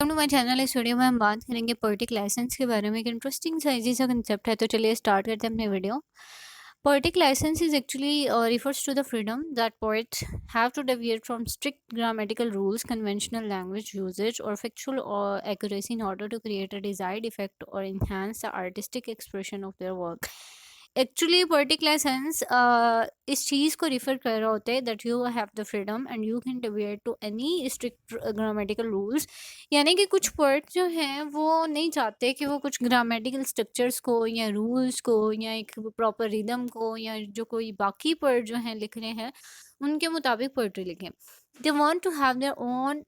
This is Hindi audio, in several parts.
Welcome to my channel. इस वीडियो में हम बात करेंगे पोएटिक लाइसेंस के बारे में। एक इंटरेस्टिंग सा इजी सा कंसेप्ट है, तो चलिए स्टार्ट करते हैं अपने video. Poetic licence is actually refers to the freedom that poets have to deviate from strict grammatical rules, conventional language usage, or factual or accuracy in order to create a desired effect or enhance the artistic expression of their work. Actually poetic licence इस चीज़ को रिफर कर रहा होता है that you have the freedom and you can deviate to any strict grammatical rules. यानी कि कुछ पोएट जो हैं वो नहीं चाहते कि वो कुछ ग्रामेटिकल स्ट्रक्चर्स को या रूल्स को या एक प्रॉपर रिदम को या जो कोई बाकी पोएट जो हैं लिख रहे हैं उनके मुताबिक पोएट्री लिखें। They want to have their own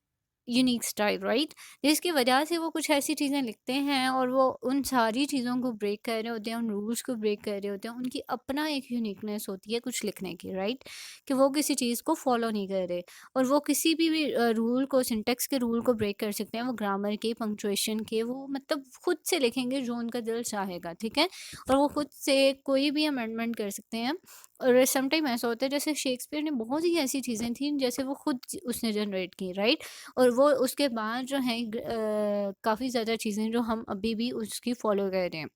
unique style, right. जिसकी वजह से वो कुछ ऐसी चीज़ें लिखते हैं और वो उन सारी चीज़ों को ब्रेक कर रहे होते हैं, उन रूल्स को ब्रेक कर रहे होते हैं। उनकी अपना एक यूनिकनेस होती है कुछ लिखने की, राइट, कि वो किसी चीज़ को फॉलो नहीं कर रहे और वो किसी भी रूल को, सिंटेक्स के रूल को ब्रेक कर सकते हैं। वो ग्रामर के, पंक्चुएशन के, वो मतलब खुद से लिखेंगे जो उनका दिल चाहेगा, ठीक है। और वो खुद से कोई भी अमेंडमेंट कर सकते हैं। और समटाइम ऐसा होता है जैसे शेक्सपियर ने बहुत ही ऐसी चीज़ें थी जैसे वो खुद उसने जनरेट की, राइट। और वो उसके बाद जो है काफ़ी ज़्यादा चीज़ें जो हम अभी भी उसकी फॉलो कर रहे हैं।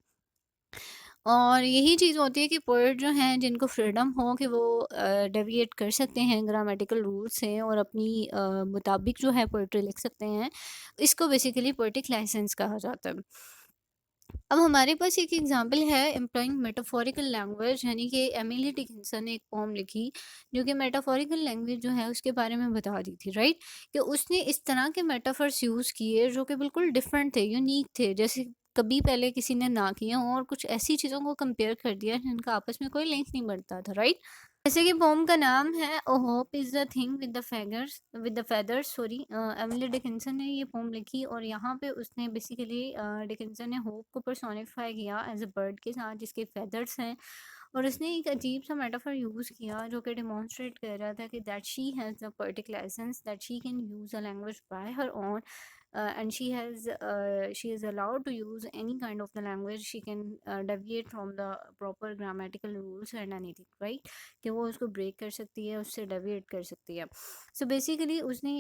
और यही चीज़ होती है कि पोएट जो हैं जिनको फ्रीडम हो कि वो डेविएट कर सकते हैं ग्रामेटिकल रूल से और अपनी मुताबिक जो है पोएट्री लिख सकते हैं। इसको बेसिकली पोएटिक लाइसेंस कहा जाता है। अब हमारे पास एक एग्जांपल है एम्प्लॉइंग मेटाफोरिकल लैंग्वेज, यानी कि एमिली डिकिंसन ने एक पोम लिखी जो कि मेटाफोरिकल लैंग्वेज जो है उसके बारे में बता रही थी, राइट। कि उसने इस तरह के मेटाफर्स यूज़ किए जो कि बिल्कुल डिफरेंट थे, यूनिक थे, जैसे कभी पहले किसी ने ना किया हो, और कुछ ऐसी चीज़ों को कंपेयर कर दिया जिनका आपस में कोई लिंक नहीं बनता था, राइट। जैसे कि पोम का नाम है O hope is the thing with the feathers, sorry. Emily Dickinson ने ये पोम लिखी और यहाँ पे उसने बेसिकली डिकिंसन ने होप को पर्सोनिफाई किया एज अ बर्ड के साथ जिसके फेदर्स हैं। और उसने एक अजीब सा मेटाफर यूज़ किया जो कि डिमॉन्स्ट्रेट कर रहा था कि that she has the poetic licence, that she can use a language by her own, and she is allowed to use any kind of the language. She can deviate from the proper grammatical rules and anything, right, कि वो उसको ब्रेक कर सकती है, उससे डेविएट कर सकती है। सो बेसिकली उसने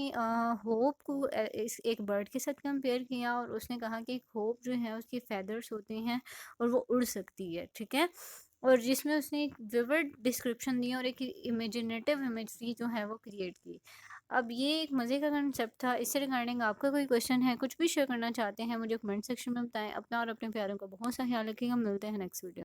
होप को इस एक बर्ड के साथ कंपेयर किया और उसने कहा कि होप जो है उसके फेदर्स होते हैं और वो उड़ सकती है, ठीक है। और जिसमें उसने एक विविड डिस्क्रिप्शन दी और एक इमेजिनेटिव इमेजरी जो है वो क्रिएट की। अब ये एक मज़े का कंसेप्ट था। इससे रिगार्डिंग आपका कोई क्वेश्चन है, कुछ भी शेयर करना चाहते हैं, मुझे कमेंट सेक्शन में बताएं। अपना और अपने प्यारों का बहुत सा ख्याल रखिएगा। मिलते हैं नेक्स्ट वीडियो।